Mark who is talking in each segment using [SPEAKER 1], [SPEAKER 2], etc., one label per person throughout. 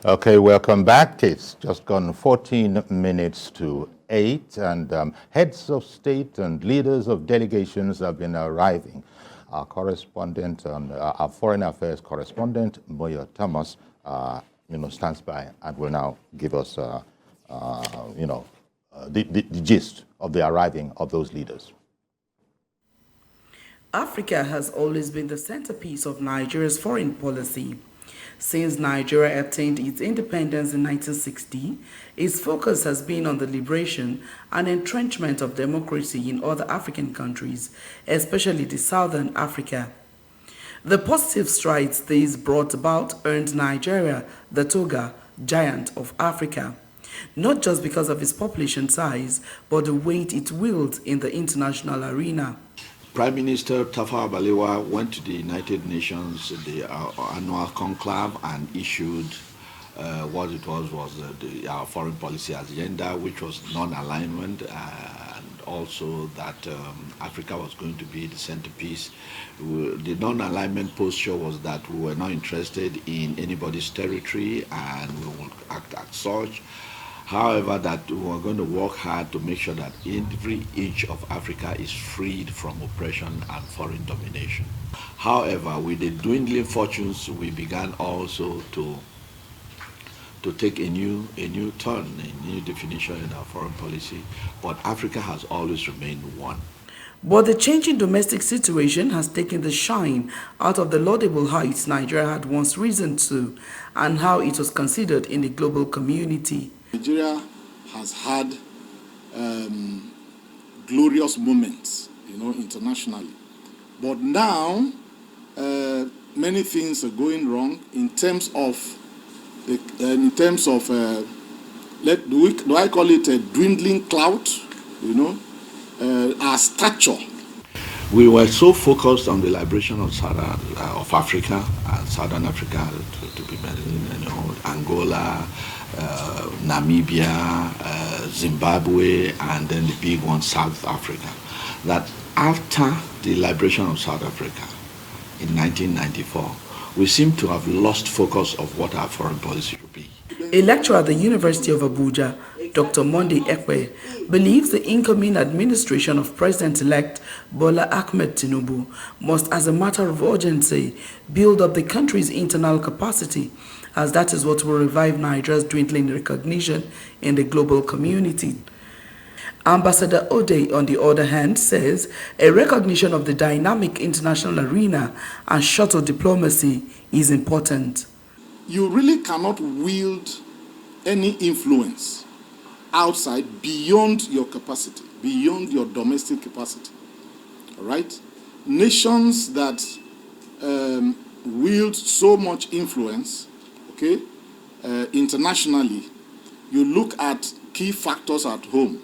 [SPEAKER 1] Okay, welcome back. It's just gone 14 minutes to 8, and heads of state and leaders of delegations have been arriving. Our correspondent, our foreign affairs correspondent, Moyo Thomas, stands by and will now give us, the gist of the arriving of those leaders.
[SPEAKER 2] Africa has always been the centerpiece of Nigeria's foreign policy. Since Nigeria attained its independence in 1960, its focus has been on the liberation and entrenchment of democracy in other African countries, especially the Southern Africa. The positive strides these brought about earned Nigeria the toga giant of Africa, not just because of its population size, but the weight it wields in the international arena.
[SPEAKER 3] Prime Minister Tafawa Balewa went to the United Nations, the annual conclave, and issued what it was our foreign policy agenda, which was non-alignment, and also that Africa was going to be the centerpiece. The non-alignment posture was that we were not interested in anybody's territory and we would act as such. However, that we are going to work hard to make sure that every inch of Africa is freed from oppression and foreign domination. However, with the dwindling fortunes, we began also to take a new turn, a new definition in our foreign policy. But Africa has always remained one.
[SPEAKER 2] But the changing domestic situation has taken the shine out of the laudable heights Nigeria had once risen to and how it was considered in the global community.
[SPEAKER 4] Nigeria has had glorious moments, internationally. But now, many things are going wrong in terms of, do I call it a dwindling clout? Our stature.
[SPEAKER 3] We were so focused on the liberation of Africa and Southern Africa, to be Angola, Namibia, Zimbabwe, and then the big one, South Africa, that after the liberation of South Africa in 1994, we seem to have lost focus of what our foreign policy should be.
[SPEAKER 2] A lecturer at the University of Abuja, Dr. Monday Ekwe, believes the incoming administration of President-elect Bola Ahmed Tinubu must, as a matter of urgency, build up the country's internal capacity, as that is what will revive Nigeria's dwindling recognition in the global community. Ambassador Ode, on the other hand, says a recognition of the dynamic international arena and shuttle diplomacy is important.
[SPEAKER 4] You really cannot wield any influence outside beyond your capacity, beyond your domestic capacity. All right? Nations that wield so much influence, internationally, you look at key factors at home.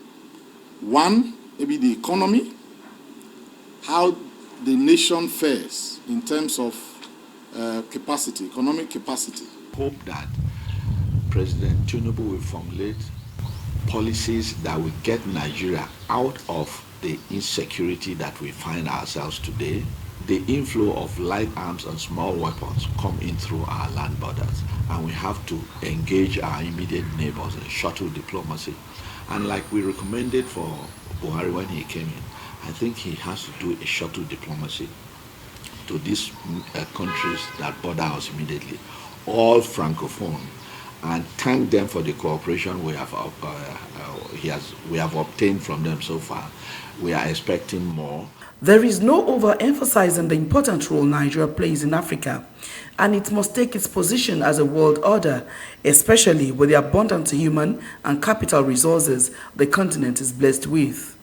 [SPEAKER 4] One, maybe the economy, how the nation fares in terms of capacity, economic capacity.
[SPEAKER 3] Hope that President Tinubu will formulate policies that will get Nigeria out of the insecurity that we find ourselves today. The inflow of light arms and small weapons come in through our land borders, and we have to engage our immediate neighbors in shuttle diplomacy. And like we recommended for Buhari when he came in, I think he has to do a shuttle diplomacy to these countries that border us immediately, all francophone, and thank them for the cooperation we have obtained from them so far. We are expecting more.
[SPEAKER 2] There is no overemphasizing the important role Nigeria plays in Africa, and it must take its position as a world order, especially with the abundant human and capital resources the continent is blessed with.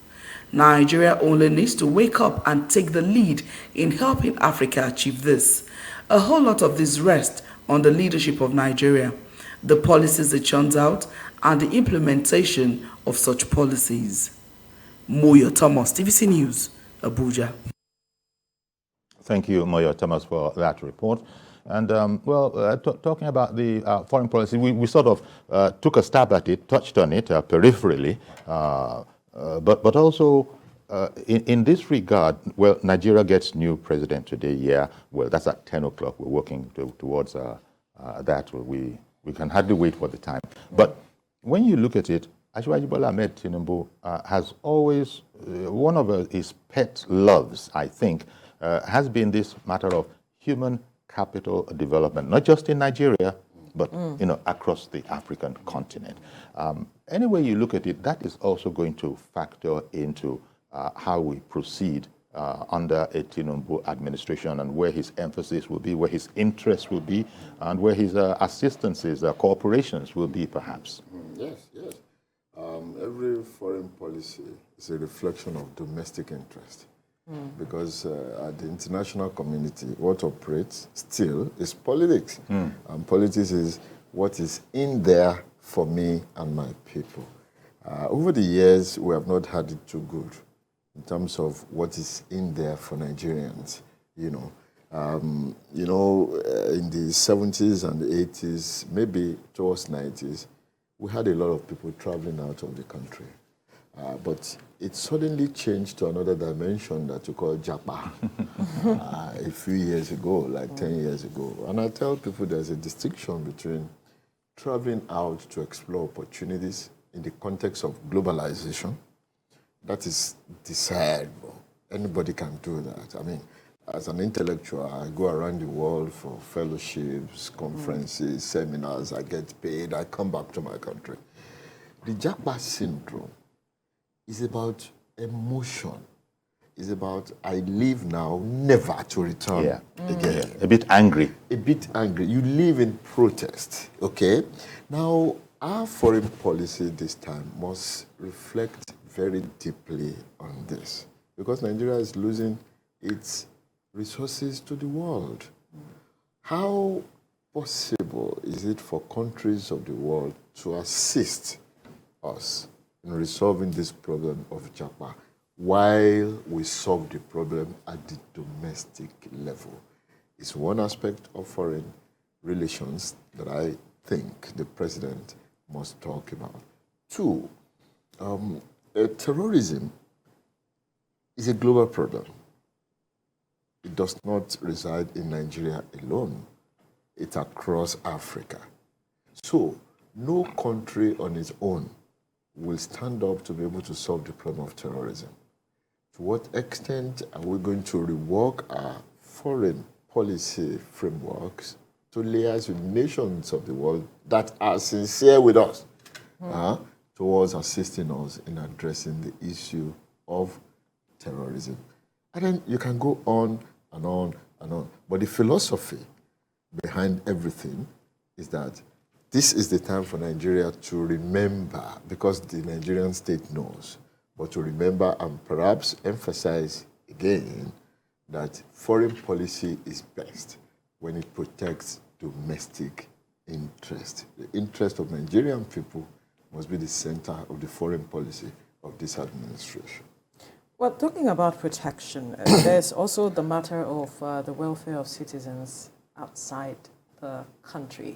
[SPEAKER 2] Nigeria only needs to wake up and take the lead in helping Africa achieve this. A whole lot of this rests on the leadership of Nigeria, the policies it churns out, and the implementation of such policies. Moyo Thomas, TVC News, Abuja.
[SPEAKER 1] Thank you, Moyo Thomas, for that report. And talking about the foreign policy, we sort of took a stab at it, touched on it peripherally, but also in this regard, well, Nigeria gets new president today. Yeah, well, that's at 10 o'clock. We're working towards that. We We can hardly wait for the time. But when you look at it, Asiwaju Bola Ahmed Tinubu has always, one of his pet loves, I think, has been this matter of human capital development, not just in Nigeria, but across the African continent. Any way you look at it, that is also going to factor into how we proceed under a Tinubu administration, and where his emphasis will be, where his interests will be, and where his assistances, cooperations will be, perhaps.
[SPEAKER 4] Yes. Every foreign policy is a reflection of domestic interest. Because at the international community, what operates still is politics. And politics is what is in there for me and my people. Over the years, we have not had it too good in terms of what is in there for Nigerians. In the 70s and the 80s, maybe towards 90s, we had a lot of people traveling out of the country. But it suddenly changed to another dimension that you call Japa a few years ago, like 10 years ago. And I tell people there's a distinction between traveling out to explore opportunities in the context of globalization. That is desirable. Anybody can do that. I mean, as an intellectual, I go around the world for fellowships, conferences, seminars, I get paid, I come back to my country. The Japa syndrome is about emotion. It's about, I leave now, never to return again.
[SPEAKER 1] A bit angry.
[SPEAKER 4] A bit angry. You live in protest, okay? Now, our foreign policy this time must reflect very deeply on this, because Nigeria is losing its resources to the world. How possible is it for countries of the world to assist us in resolving this problem of Japa while we solve the problem at the domestic level? It's one aspect of foreign relations that I think the president must talk about. Two, terrorism is a global problem. It does not reside in Nigeria alone. It's across Africa. So no country on its own will stand up to be able to solve the problem of terrorism. To what extent are we going to rework our foreign policy frameworks to liaise with nations of the world that are sincere with us towards assisting us in addressing the issue of terrorism? And then you can go on and on and on. But the philosophy behind everything is that this is the time for Nigeria to remember, because the Nigerian state knows, but to remember and perhaps emphasize again that foreign policy is best when it protects domestic interest. The interest of Nigerian people must be the center of the foreign policy of this administration.
[SPEAKER 5] Well, talking about protection, there's also the matter of the welfare of citizens outside the country.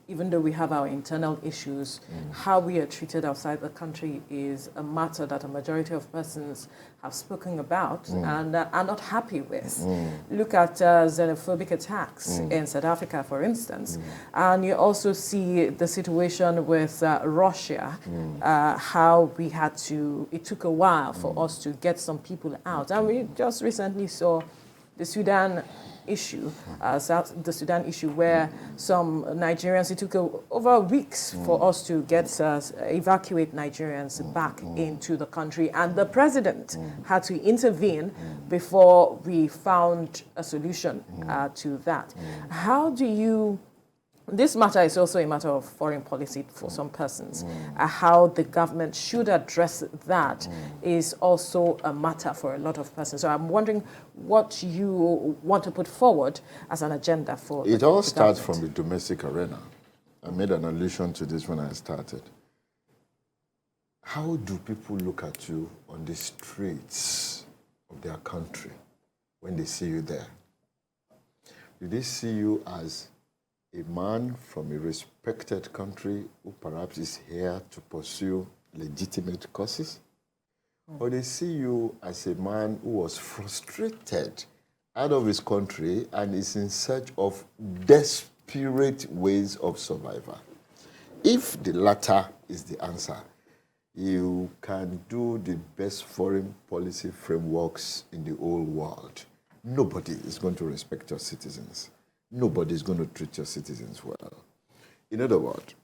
[SPEAKER 5] Even though we have our internal issues, how we are treated outside the country is a matter that a majority of persons have spoken about and are not happy with. Look at xenophobic attacks in South Africa, for instance. And you also see the situation with Russia, how we had to, it took a while for us to get some people out. And we just recently saw the Sudan issue, the Sudan issue, where some Nigerians, it took over weeks for us to get evacuate Nigerians back into the country, and the president had to intervene before we found a solution to that. How do you? This matter is also a matter of foreign policy for some persons. How the government should address that is also a matter for a lot of persons. So I'm wondering what you want to put forward as an agenda for
[SPEAKER 4] it all starts from the domestic arena. I made an allusion to this when I started. How do people look at you on the streets of their country when they see you there? Do they see you as a man from a respected country who perhaps is here to pursue legitimate causes? Or they see you as a man who was frustrated out of his country and is in search of desperate
[SPEAKER 6] desperate ways of survival. If the latter is the answer, you can do the best foreign policy frameworks in the whole world. Nobody is going to respect your citizens. Nobody is going to treat your citizens well. In other words,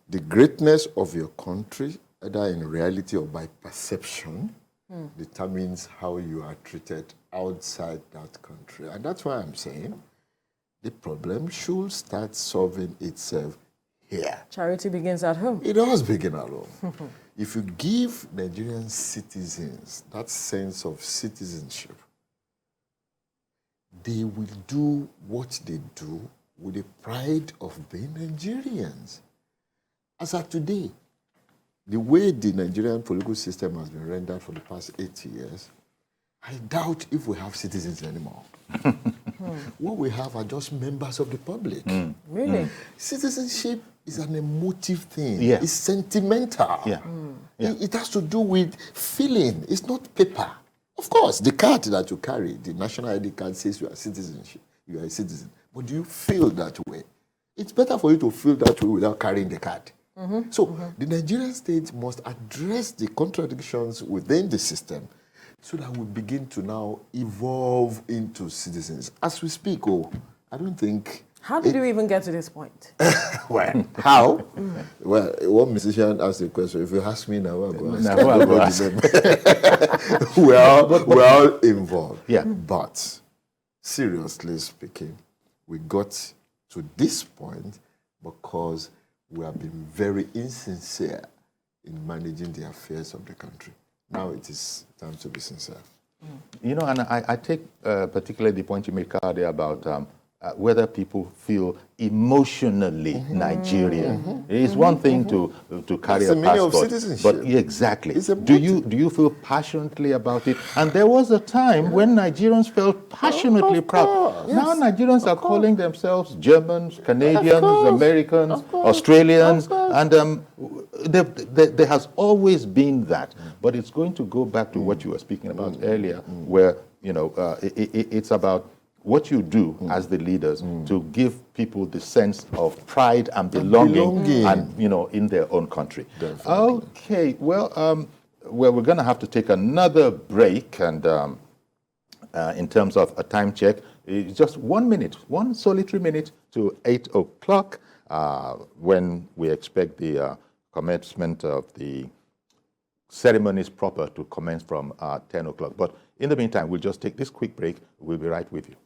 [SPEAKER 6] the greatness of your country, either in reality or by perception, determines how you are treated outside that country. And that's why I'm saying the problem should start solving itself here.
[SPEAKER 5] Charity begins at home.
[SPEAKER 6] It does begin at home. If you give Nigerian citizens that sense of citizenship, they will do what they do with the pride of being Nigerians. As of today, the way the Nigerian political system has been rendered for the past 80 years, I doubt if we have citizens anymore. What we have are just members of the public.
[SPEAKER 5] Really?
[SPEAKER 6] Citizenship is an emotive thing.
[SPEAKER 1] Yeah.
[SPEAKER 6] It's sentimental.
[SPEAKER 1] Yeah.
[SPEAKER 6] It has to do with feeling. It's not paper. Of course, the card that you carry, the national ID card, says you are citizenship. You are a citizen. But do you feel that way? It's better for you to feel that way without carrying the card. So the Nigerian state must address the contradictions within the system so that we begin to now evolve into citizens. As we speak, I don't think...
[SPEAKER 5] How did you even get to this point?
[SPEAKER 6] Well, how? Well, one musician asked the question. If you ask me now, I'll go ask.
[SPEAKER 1] Now, I'll go ask.
[SPEAKER 6] We're all involved.
[SPEAKER 1] Yeah.
[SPEAKER 6] But seriously speaking, we got to this point because we have been very insincere in managing the affairs of the country. Now it is time to be sincere.
[SPEAKER 1] You know, and I take particularly the point you made, Kade, about whether people feel emotionally Nigerian. It's one thing to carry
[SPEAKER 6] That's
[SPEAKER 1] a
[SPEAKER 6] the meaning of
[SPEAKER 1] passport,
[SPEAKER 6] citizenship.
[SPEAKER 1] but exactly.
[SPEAKER 6] It's a
[SPEAKER 1] Do you feel passionately about it? And there was a time when Nigerians felt passionately proud.
[SPEAKER 6] course.
[SPEAKER 1] Now Nigerians are calling themselves Germans, Canadians, Americans, Australians, and there has always been that. But it's going to go back to what you were speaking about earlier, where it's about what you do as the leaders to give people the sense of pride and belonging, and in their own country.
[SPEAKER 6] Definitely.
[SPEAKER 1] Okay, well, we're going to have to take another break, and in terms of a time check, it's just 1 minute, one solitary minute to 8 o'clock, when we expect the commencement of the ceremonies proper to commence from 10 o'clock. But in the meantime, we'll just take this quick break. We'll be right with you.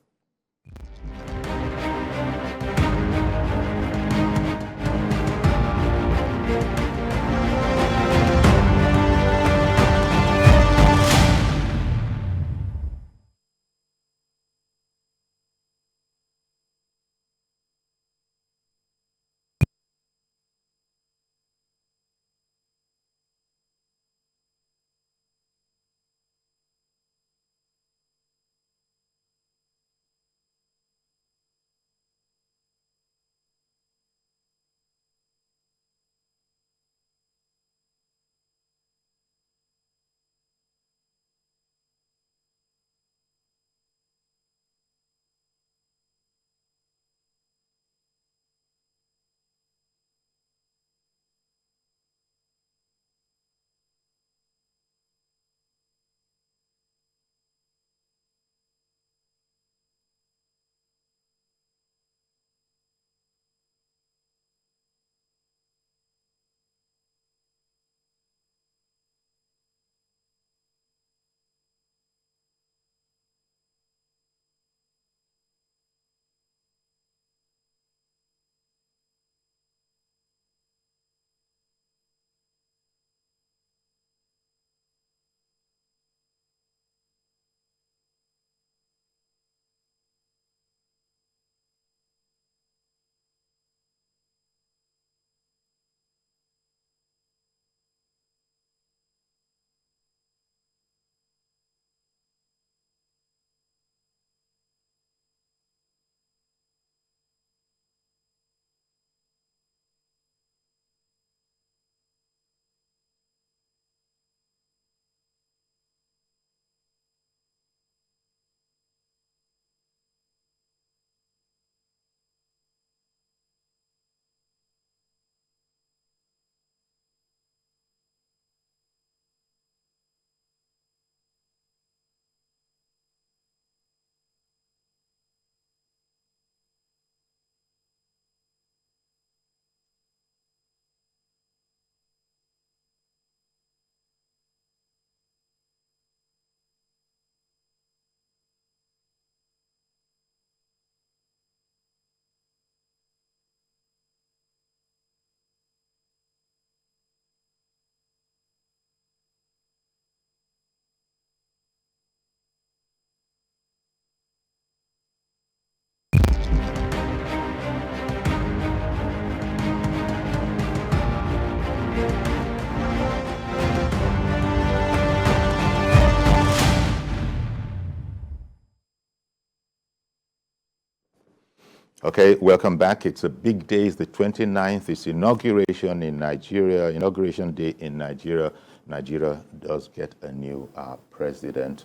[SPEAKER 1] Okay, welcome back. It's a big day. It's the 29th. It's inauguration in Nigeria, inauguration day in Nigeria. Nigeria does get a new president.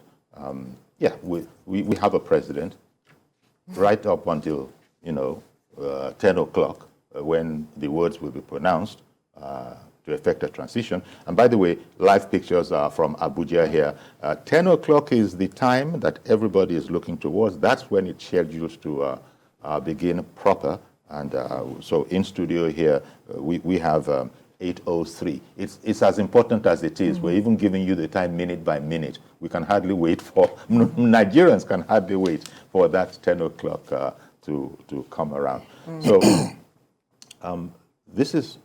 [SPEAKER 1] Yeah, we have a president right up until, 10 o'clock when the words will be pronounced to effect a transition. And by the way, live pictures are from Abuja here. 10 o'clock is the time that everybody is looking towards. That's when it's scheduled to begin proper. And so in studio here, we have 8:03. It's as important as it is. We're even giving you the time minute by minute. We can hardly wait for, Nigerians can hardly wait for that 10 o'clock to come around. So this is,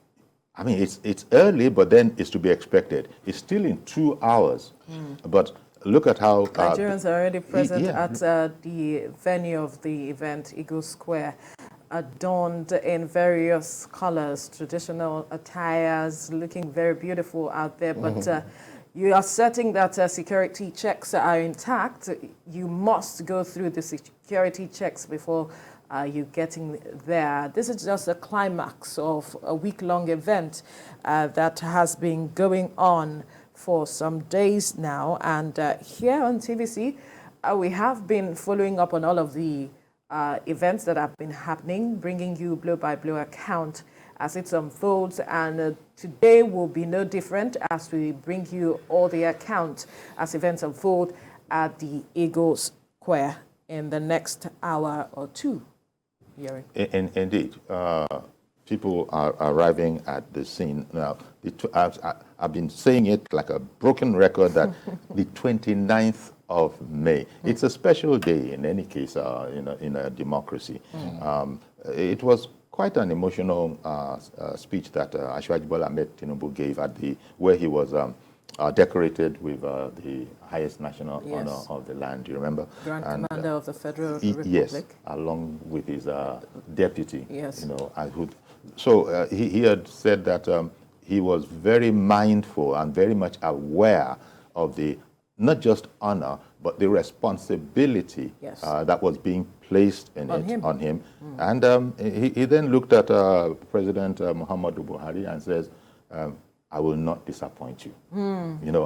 [SPEAKER 1] I mean, it's early, but then it's to be expected. It's still in 2 hours, but look at how
[SPEAKER 5] Nigerians are already present
[SPEAKER 1] yeah.
[SPEAKER 5] at the venue of the event, Eagle Square, adorned in various colors, traditional attires, looking very beautiful out there. But you are certain that security checks are intact. You must go through the security checks before you getting there. This is just a climax of a week-long event that has been going on for some days now. And here on TVC, we have been following up on all of the events that have been happening, bringing you blow-by-blow account as it unfolds. And today will be no different as we bring you all the accounts as events unfold at the Eagle Square in the next hour or two. Indeed.
[SPEAKER 1] People are arriving at the scene now. I've been saying it like a broken record that the 29th of May. It's a special day in any case in a democracy. It was quite an emotional speech that Asiwaju Bola Ahmed Tinubu gave at where he was decorated with the highest national honor of the land. Do you remember?
[SPEAKER 5] Grand Commander of the Federal Republic.
[SPEAKER 1] Yes, along with his deputy.
[SPEAKER 5] Yes.
[SPEAKER 1] So he had said that he was very mindful and very much aware of the not just honor, but the responsibility that was being placed on him. And he then looked at President Muhammadu Buhari and says, I will not disappoint you.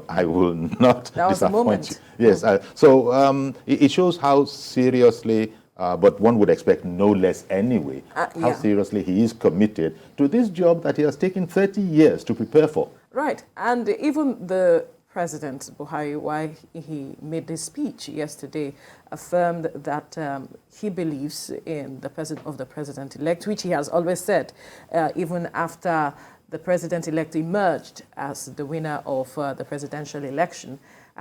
[SPEAKER 1] I will not disappoint you. Yes. So it shows how seriously, but one would expect no less anyway, how seriously he is committed to this job that he has taken 30 years to prepare for.
[SPEAKER 5] Right. And even the President Buhari, while he made this speech yesterday, affirmed that he believes in the president-elect, which he has always said, even after the president-elect emerged as the winner of the presidential election.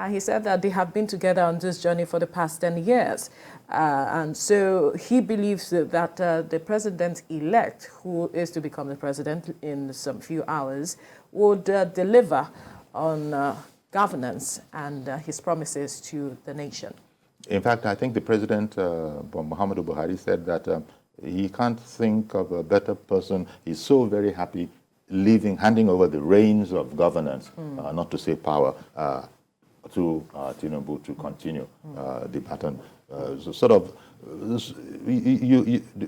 [SPEAKER 5] He said that they have been together on this journey for the past 10 years. And so he believes that the president-elect, who is to become the president in some few hours, would deliver on governance and his promises to the nation.
[SPEAKER 1] In fact, I think the president, Muhammadu Buhari, said that he can't think of a better person. He's so very happy handing over the reins of governance, not to say power, to Tinubu to continue the baton.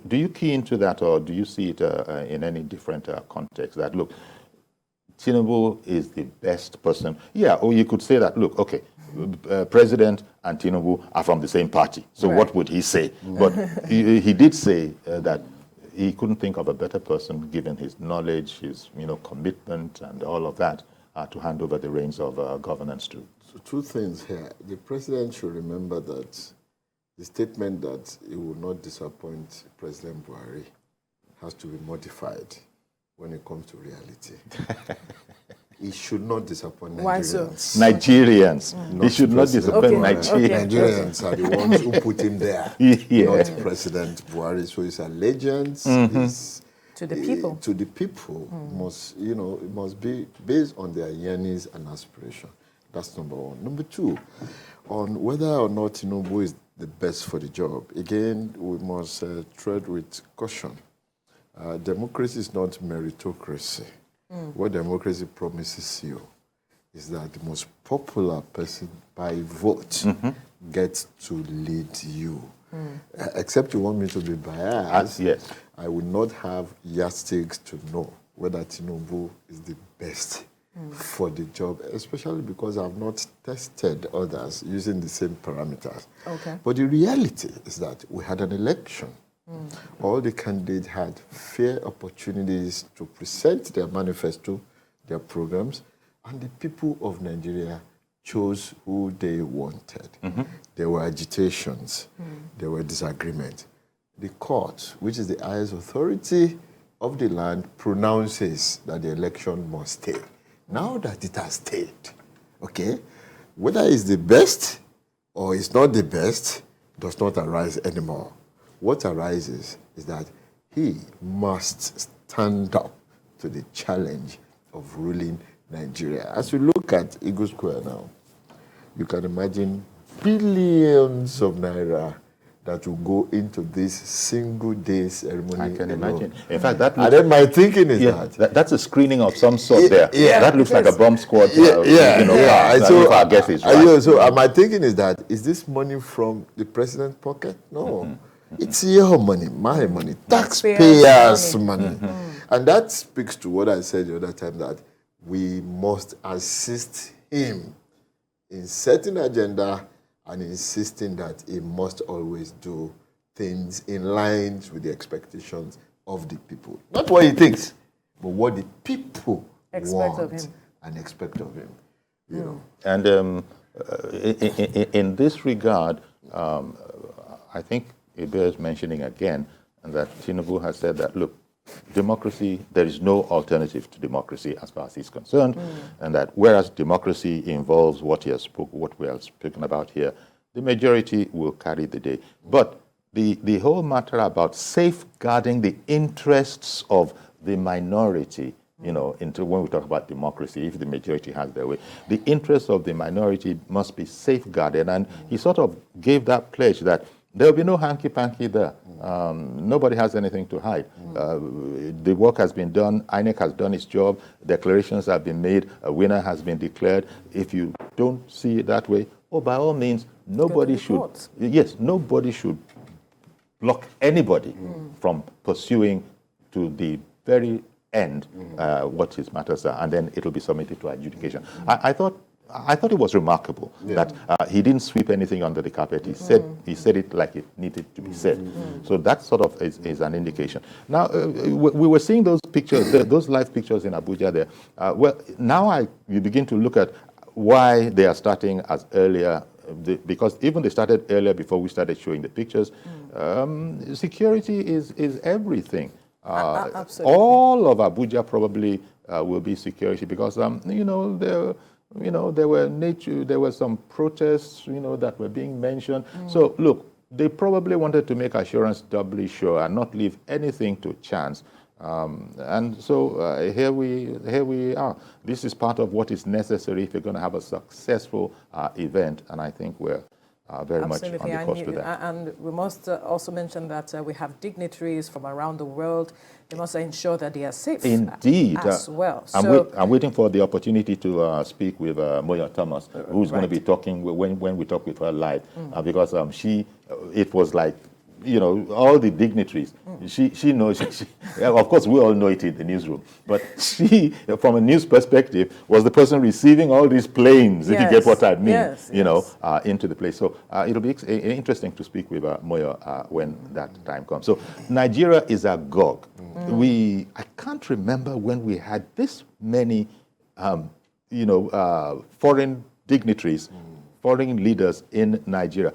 [SPEAKER 1] Do you key into that, or do you see it in any different context? That look, Tinubu is the best person. Yeah, or you could say that. Look, okay, President and Tinubu are from the same party. So what would he say? But he did say that he couldn't think of a better person, given his knowledge, his commitment, and all of that, to hand over the reins of governance to.
[SPEAKER 6] So 2 things here. The president should remember that the statement that he will not disappoint President Buhari has to be modified when it comes to reality. He should not disappoint Nigerians.
[SPEAKER 5] Why so?
[SPEAKER 1] Nigerians. He should not disappoint Nigerians.
[SPEAKER 6] Nigerians are the ones who put him there, not President Buhari. So his allegiance is
[SPEAKER 5] to the people.
[SPEAKER 6] To the people must, it must be based on their yearnings and aspiration. That's number one. Number 2, on whether or not Tinubu is the best for the job. Again, we must tread with caution. Democracy is not meritocracy. What democracy promises you is that the most popular person by vote gets to lead you. Except you want me to be biased,
[SPEAKER 1] yes.
[SPEAKER 6] I would not have yardsticks to know whether Tinubu is the best for the job, especially because I've not tested others using the same parameters.
[SPEAKER 5] Okay.
[SPEAKER 6] But the reality is that we had an election. All the candidates had fair opportunities to present their manifesto, their programs, and the people of Nigeria chose who they wanted. There were agitations, there were disagreements. The court, which is the highest authority of the land, pronounces that the election must stay. Now that it has stayed, okay, whether it's the best or it's not the best does not arise anymore. What arises is that he must stand up to the challenge of ruling Nigeria. As we look at Eagle Square now, you can imagine billions of naira that will go into this single day ceremony.
[SPEAKER 1] I can
[SPEAKER 6] alone.
[SPEAKER 1] imagine. In fact, that
[SPEAKER 6] And
[SPEAKER 1] looks,
[SPEAKER 6] then my thinking is
[SPEAKER 1] that's a screening of some sort there.
[SPEAKER 6] Yeah,
[SPEAKER 1] that looks
[SPEAKER 5] it
[SPEAKER 1] like a
[SPEAKER 5] is.
[SPEAKER 1] bomb squad.
[SPEAKER 6] And
[SPEAKER 1] So, if our guess is right.
[SPEAKER 6] So my thinking is that, is this money from the president's pocket? No. It's your money, my money, taxpayers' money. And that speaks to what I said the other time, that we must assist him in setting agenda and insisting that he must always do things in line with the expectations of the people. Not what he thinks, but what the people
[SPEAKER 5] Expect
[SPEAKER 6] want
[SPEAKER 5] of him.
[SPEAKER 6] and expect of him. You know.
[SPEAKER 1] And in this regard, I think it bears mentioning again that Tinubu has said that, look, democracy, there is no alternative to democracy as far as he's concerned, and that whereas democracy involves what we have spoken about here, the majority will carry the day. But the whole matter about safeguarding the interests of the minority, you know, when we talk about democracy, if the majority has their way, the interests of the minority must be safeguarded. And he sort of gave that pledge that there will be no hanky-panky there. Nobody has anything to hide. The work has been done. INEC has done its job. Declarations have been made. A winner has been declared. If you don't see it that way, by all means, nobody should. Yes, nobody should block anybody from pursuing to the very end what his matters are, and then it'll be submitted to adjudication. I thought it was remarkable that he didn't sweep anything under the carpet. He said it like it needed to be said. So that sort of is an indication. Now, we were seeing those pictures, those live pictures in Abuja there. Well, now you begin to look at why they are starting as earlier, because even they started earlier before we started showing the pictures. Security is everything.
[SPEAKER 5] Absolutely.
[SPEAKER 1] All of Abuja probably will be security because, there were some protests, that were being mentioned. So look, they probably wanted to make assurance doubly sure and not leave anything to chance. And so here we are. This is part of what is necessary if you're going to have a successful event, and I think we're very much on the course to that.
[SPEAKER 5] And we must also mention that we have dignitaries from around the world. They must ensure that they are safe.
[SPEAKER 1] Indeed.
[SPEAKER 5] As well.
[SPEAKER 1] I'm waiting for the opportunity to speak with Moyo Thomas, who's going to be talking when we talk with her live, because it was like, all the dignitaries. She knows. Of course, we all know it in the newsroom. But she, from a news perspective, was the person receiving all these planes, if you get what I mean, into the place. So it'll be interesting to speak with Moyo when that time comes. So Nigeria is agog. I can't remember when we had this many, foreign dignitaries, foreign leaders in Nigeria.